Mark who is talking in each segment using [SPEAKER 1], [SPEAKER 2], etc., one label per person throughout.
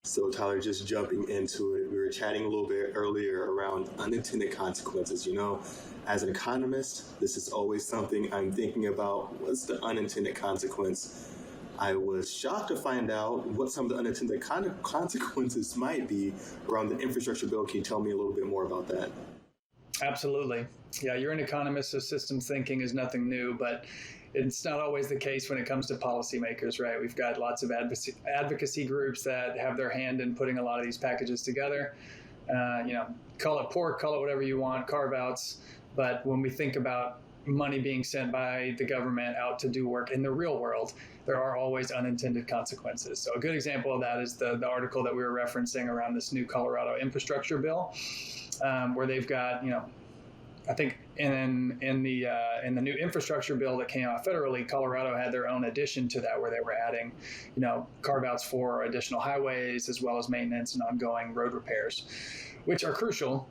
[SPEAKER 1] So, Tyler, just jumping into it, we were chatting a little bit earlier around unintended consequences. As an economist, this is always something I'm thinking about. What's the unintended consequence? I was shocked to find out what some of the unintended consequences might be around the infrastructure bill. Can you tell me a little bit more about that?
[SPEAKER 2] Absolutely. Yeah, you're an economist, so systems thinking is nothing new, but it's not always the case when it comes to policymakers, right? We've got lots of advocacy groups that have their hand in putting a lot of these packages together. Call it pork, call it whatever you want, carve outs. But when we think about money being sent by the government out to do work in the real world, there are always unintended consequences. So a good example of that is the article that we were referencing around this new Colorado infrastructure bill, where they've got, I think in the new infrastructure bill that came out federally, Colorado had their own addition to that, where they were adding, carve outs for additional highways as well as maintenance and ongoing road repairs, which are crucial.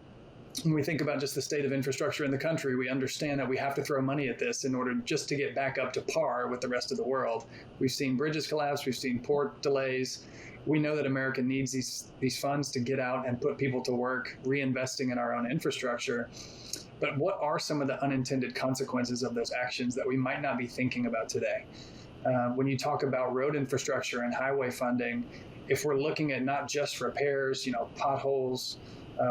[SPEAKER 2] When we think about just the state of infrastructure in the country, we understand that we have to throw money at this in order just to get back up to par with the rest of the world. We've seen bridges collapse, we've seen port delays. We know that America needs these funds to get out and put people to work, reinvesting in our own infrastructure. But what are some of the unintended consequences of those actions that we might not be thinking about today? When you talk about road infrastructure and highway funding, if we're looking at not just repairs, potholes,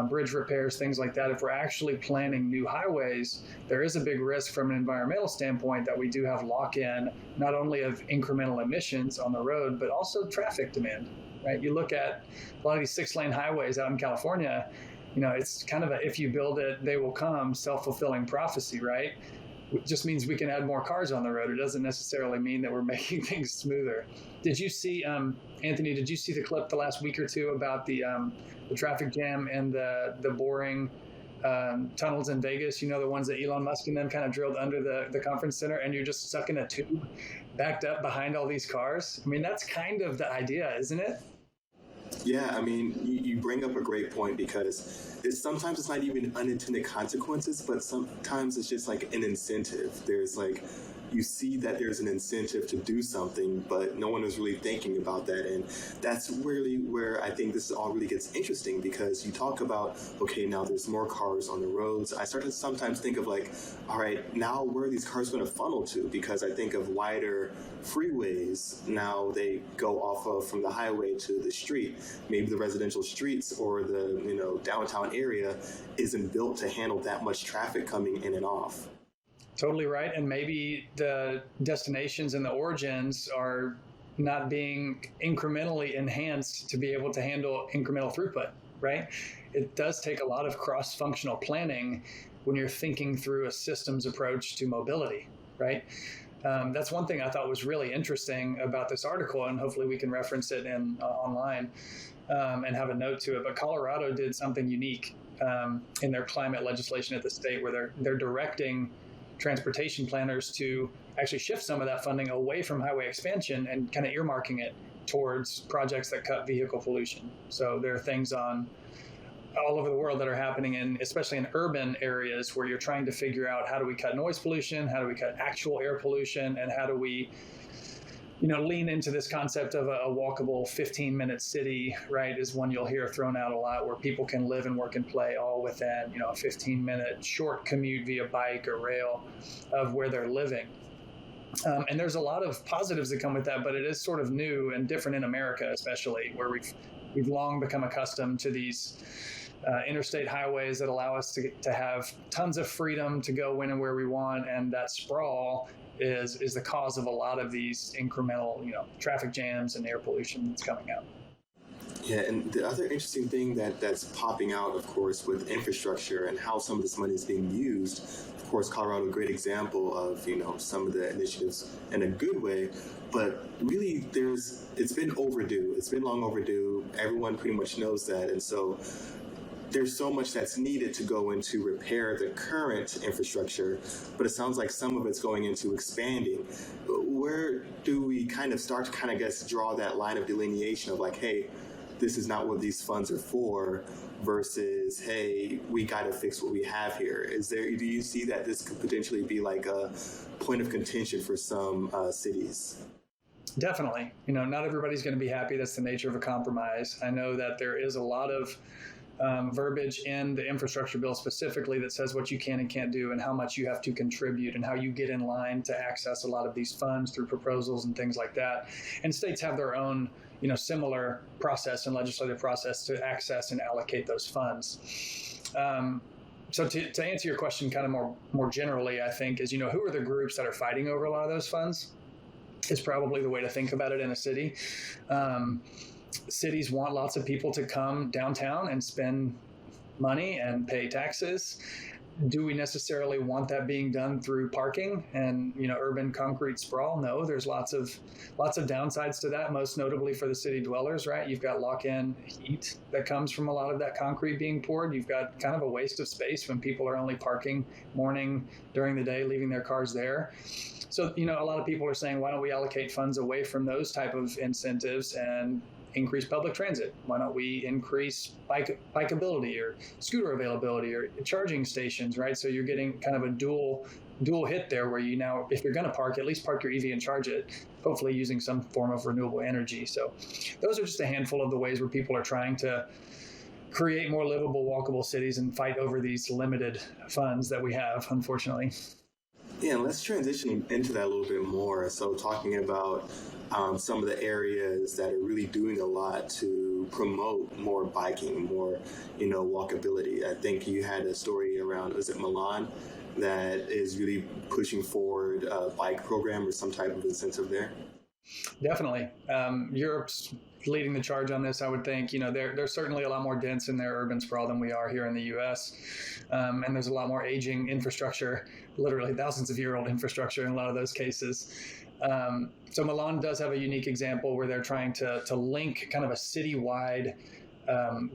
[SPEAKER 2] bridge repairs, things like that, if we're actually planning new highways, there is a big risk from an environmental standpoint that we do have lock-in, not only of incremental emissions on the road, but also traffic demand, right? You look at a lot of these 6-lane highways out in California, it's kind of a, if you build it, they will come, self-fulfilling prophecy, right? It just means we can add more cars on the road. It doesn't necessarily mean that we're making things smoother. Did you see, Anthony, did you see the clip the last week or two about the traffic jam and the boring tunnels in Vegas, the ones that Elon Musk and them kind of drilled under the conference center, and you're just stuck in a tube backed up behind all these cars? I mean, that's kind of the idea, isn't it?
[SPEAKER 1] Yeah, I mean, you bring up a great point because sometimes it's not even unintended consequences, but sometimes it's just like an incentive. There's like, you see that there's an incentive to do something, but no one is really thinking about that. And that's really where I think this all really gets interesting, because you talk about, okay, now there's more cars on the roads. I start to sometimes think of like, all right, now where are these cars going to funnel to? Because I think of wider freeways. Now they go off of from the highway to the street. Maybe the residential streets or the downtown area isn't built to handle that much traffic coming in and off.
[SPEAKER 2] Totally right. And maybe the destinations and the origins are not being incrementally enhanced to be able to handle incremental throughput, right? It does take a lot of cross-functional planning when you're thinking through a systems approach to mobility, right? That's one thing I thought was really interesting about this article, and hopefully we can reference it online and have a note to it. But Colorado did something unique in their climate legislation at the state, where they're directing transportation planners to actually shift some of that funding away from highway expansion and kind of earmarking it towards projects that cut vehicle pollution. So there are things on all over the world that are happening, especially in urban areas, where you're trying to figure out, how do we cut noise pollution, how do we cut actual air pollution, and how do we lean into this concept of a walkable 15-minute city, right, is one you'll hear thrown out a lot, where people can live and work and play all within, a 15-minute short commute via bike or rail of where they're living. And there's a lot of positives that come with that, but it is sort of new and different in America, especially, where we've long become accustomed to these interstate highways that allow us to have tons of freedom to go when and where we want, and that sprawl is the cause of a lot of these incremental, traffic jams and air pollution that's coming out.
[SPEAKER 1] Yeah, and the other interesting thing that's popping out, of course, with infrastructure and how some of this money is being used, of course, Colorado, a great example of, some of the initiatives in a good way, but really it's been overdue. It's been long overdue. Everyone pretty much knows that. And so there's so much that's needed to go into repair the current infrastructure, but it sounds like some of it's going into expanding. Where do we kind of start to draw that line of delineation of like, hey, this is not what these funds are for, versus, hey, we got to fix what we have here? Do you see that this could potentially be like a point of contention for some cities?
[SPEAKER 2] Definitely. Not everybody's going to be happy. That's the nature of a compromise. I know that there is a lot of verbiage in the infrastructure bill specifically that says what you can and can't do and how much you have to contribute and how you get in line to access a lot of these funds through proposals and things like that. And states have their own, similar process and legislative process to access and allocate those funds. So to answer your question kind of more generally, I think is, who are the groups that are fighting over a lot of those funds is probably the way to think about it in a city. Cities want lots of people to come downtown and spend money and pay taxes. Do we necessarily want that being done through parking and urban concrete sprawl? No, there's lots of downsides to that, most notably for the city dwellers, right? You've got lock-in heat that comes from a lot of that concrete being poured. You've got kind of a waste of space when people are only parking morning during the day, leaving their cars there. So, a lot of people are saying, why don't we allocate funds away from those type of incentives and increase public transit? Why don't we increase bikeability or scooter availability or charging stations, right? So you're getting kind of a dual hit there where if you're going to park, at least park your EV and charge it, hopefully using some form of renewable energy. So those are just a handful of the ways where people are trying to create more livable, walkable cities and fight over these limited funds that we have, unfortunately.
[SPEAKER 1] Yeah, let's transition into that a little bit more. So talking about some of the areas that are really doing a lot to promote more biking, more, walkability. I think you had a story around, was it Milan, that is really pushing forward a bike program or some type of incentive there?
[SPEAKER 2] Definitely. Europe's leading the charge on this, I would think. They're certainly a lot more dense in their urban sprawl than we are here in the U.S. And there's a lot more aging infrastructure, literally thousands of year old infrastructure in a lot of those cases. So Milan does have a unique example where they're trying to link kind of a citywide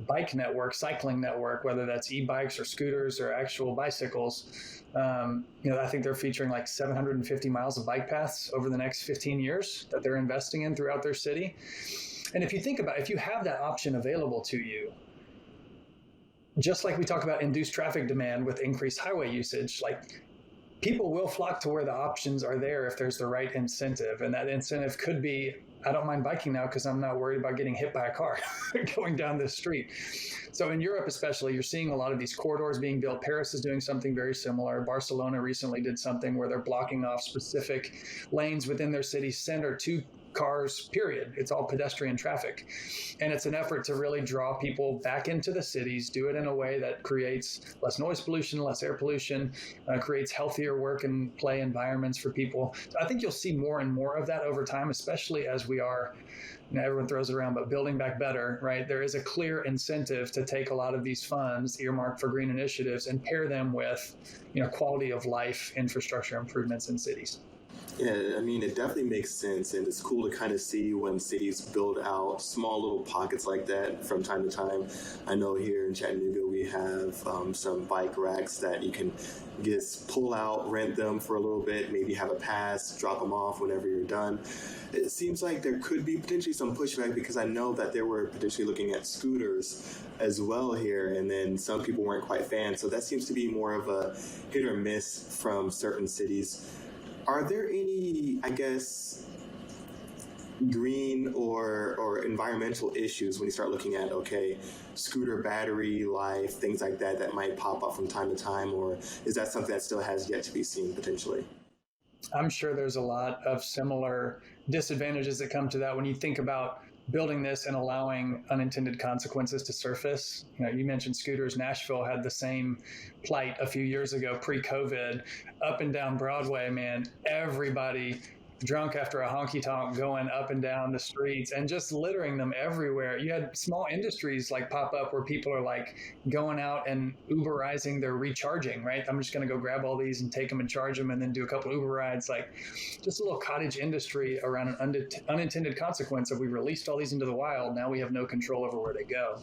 [SPEAKER 2] bike network, cycling network, whether that's e-bikes or scooters or actual bicycles. I think they're featuring like 750 miles of bike paths over the next 15 years that they're investing in throughout their city. And if you think about it, if you have that option available to you, just like we talk about induced traffic demand with increased highway usage, like people will flock to where the options are there if there's the right incentive. And that incentive could be, I don't mind biking now because I'm not worried about getting hit by a car going down this street. So in Europe especially, you're seeing a lot of these corridors being built. Paris is doing something very similar. Barcelona recently did something where they're blocking off specific lanes within their city center to cars, period. It's all pedestrian traffic. And it's an effort to really draw people back into the cities, do it in a way that creates less noise pollution, less air pollution, creates healthier work and play environments for people. So I think you'll see more and more of that over time, especially as we are, everyone throws it around, but building back better, right? There is a clear incentive to take a lot of these funds earmarked for green initiatives and pair them with, quality of life infrastructure improvements in cities.
[SPEAKER 1] Yeah, it definitely makes sense, and it's cool to kind of see when cities build out small little pockets like that from time to time. I know here in Chattanooga we have some bike racks that you can just pull out, rent them for a little bit, maybe have a pass, drop them off whenever you're done. It seems like there could be potentially some pushback because I know that they were potentially looking at scooters as well here, and then some people weren't quite fans. So that seems to be more of a hit or miss from certain cities. Are there any, green or environmental issues when you start looking at, scooter battery life, things like that might pop up from time to time, or is that something that still has yet to be seen potentially?
[SPEAKER 2] I'm sure there's a lot of similar disadvantages that come to that when you think about building this and allowing unintended consequences to surface. You mentioned scooters. Nashville had the same plight a few years ago, pre-COVID, up and down Broadway, man, everybody drunk after a honky tonk going up and down the streets and just littering them everywhere. You had small industries like pop up where people are like going out and Uberizing their recharging, right? I'm just going to go grab all these and take them and charge them and then do a couple Uber rides, like just a little cottage industry around an unintended consequence of we released all these into the wild. Now we have no control over where they go.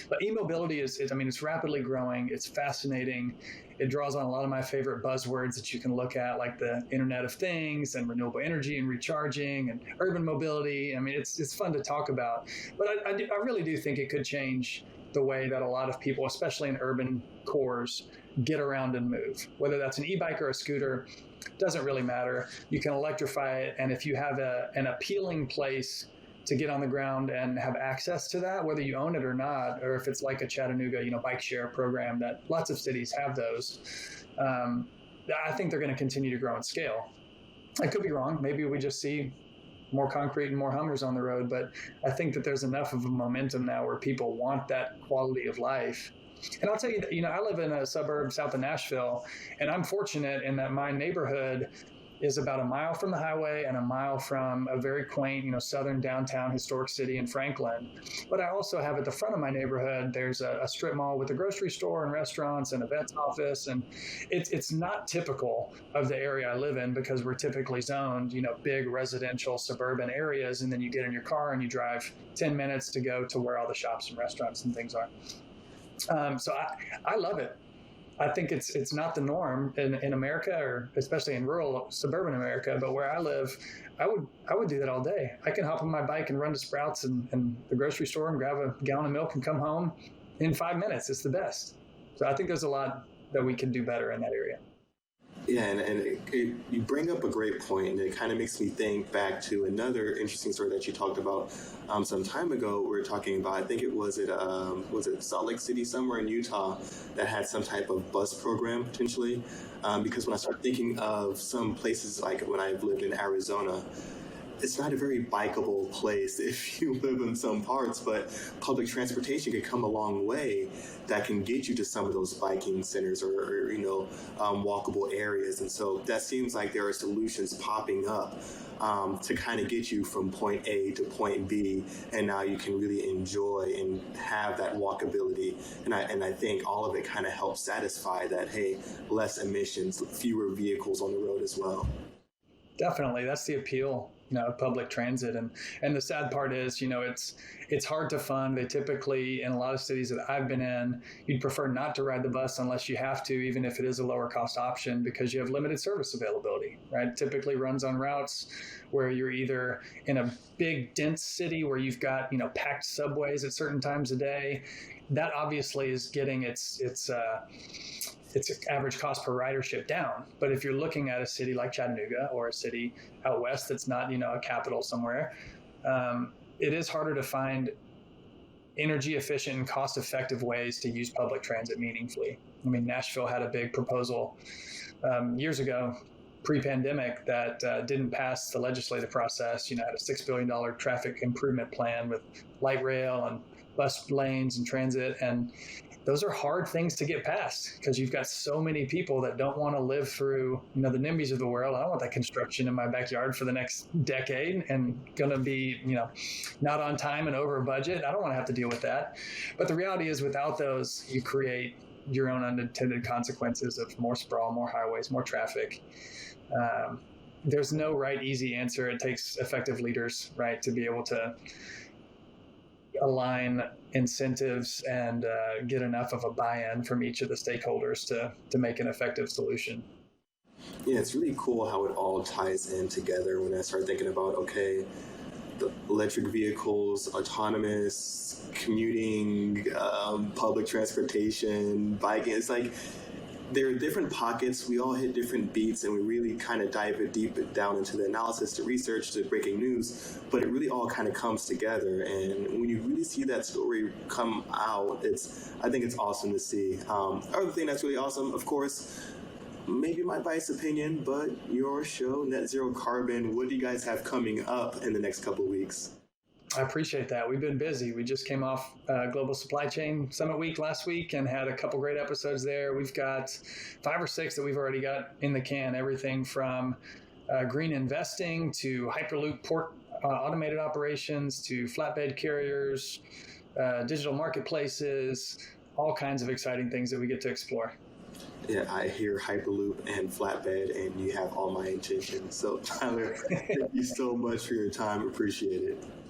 [SPEAKER 2] But e-mobility it's rapidly growing. It's fascinating. It draws on a lot of my favorite buzzwords that you can look at, like the Internet of Things and renewable energy and recharging and urban mobility. It's fun to talk about. But I really do think it could change the way that a lot of people, especially in urban cores, get around and move. Whether that's an e-bike or a scooter, doesn't really matter. You can electrify it. And if you have an appealing place to get on the ground and have access to that, whether you own it or not, or if it's like a Chattanooga, bike share program that lots of cities have those, I think they're going to continue to grow in scale. I could be wrong. Maybe we just see more concrete and more Hummers on the road, but I think that there's enough of a momentum now where people want that quality of life. And I'll tell you that, I live in a suburb south of Nashville, and I'm fortunate in that my neighborhood is about a mile from the highway and a mile from a very quaint, southern downtown historic city in Franklin. But I also have at the front of my neighborhood, there's a strip mall with a grocery store and restaurants and events office. And it's not typical of the area I live in because we're typically zoned, big residential suburban areas. And then you get in your car and you drive 10 minutes to go to where all the shops and restaurants and things are. So I love it. I think it's not the norm in America, or especially in rural suburban America. But where I live, I would do that all day. I can hop on my bike and run to Sprouts and the grocery store and grab a gallon of milk and come home in 5 minutes. It's the best. So I think there's a lot that we can do better in that area.
[SPEAKER 1] Yeah, and you bring up a great point, and it kind of makes me think back to another interesting story that you talked about some time ago. We were talking about, I think it was Salt Lake City, somewhere in Utah, that had some type of bus program potentially. Because when I start thinking of some places like when I've lived in Arizona, it's not a very bikeable place if you live in some parts, but public transportation can come a long way that can get you to some of those biking centers or walkable areas. And so that seems like there are solutions popping up to kind of get you from point A to point B, and now you can really enjoy and have that walkability. And I think all of it kind of helps satisfy that, hey, less emissions, fewer vehicles on the road as well.
[SPEAKER 2] Definitely, that's the appeal, of public transit, and the sad part is, it's hard to fund. They typically, in a lot of cities that I've been in, you'd prefer not to ride the bus unless you have to, even if it is a lower cost option, because you have limited service availability, right? It typically runs on routes where you're either in a big dense city where you've got packed subways at certain times a day. That obviously is getting its average cost per ridership down. But if you're looking at a city like Chattanooga or a city out west that's not, a capital somewhere, it is harder to find energy efficient and cost effective ways to use public transit meaningfully. I mean, Nashville had a big proposal years ago, pre-pandemic, that didn't pass the legislative process, had a $6 billion traffic improvement plan with light rail and bus lanes and transit. And those are hard things to get past because you've got so many people that don't want to live through, the NIMBYs of the world. I don't want that construction in my backyard for the next decade and going to be, not on time and over budget. I don't want to have to deal with that. But the reality is, without those, you create your own unintended consequences of more sprawl, more highways, more traffic. There's no right, easy answer. It takes effective leaders, right, to be able to align incentives and get enough of a buy-in from each of the stakeholders to make an effective solution.
[SPEAKER 1] Yeah, it's really cool how it all ties in together when I start thinking about, okay, the electric vehicles, autonomous, commuting, public transportation, biking. It's like there are different pockets. We all hit different beats, and we really kind of dive deep down into the analysis, to research, to breaking news. But it really all kind of comes together. And when you really see that story come out, I think it's awesome to see. Other thing that's really awesome, of course, maybe my biased opinion, but your show, Net Zero Carbon, what do you guys have coming up in the next couple of weeks?
[SPEAKER 2] I appreciate that. We've been busy. We just came off Global Supply Chain Summit Week last week and had a couple great episodes there. We've got 5 or 6 that we've already got in the can, everything from green investing to Hyperloop port automated operations to flatbed carriers, digital marketplaces, all kinds of exciting things that we get to explore.
[SPEAKER 1] Yeah, I hear Hyperloop and flatbed, and you have all my attention. So, Tyler, thank you so much for your time. Appreciate it.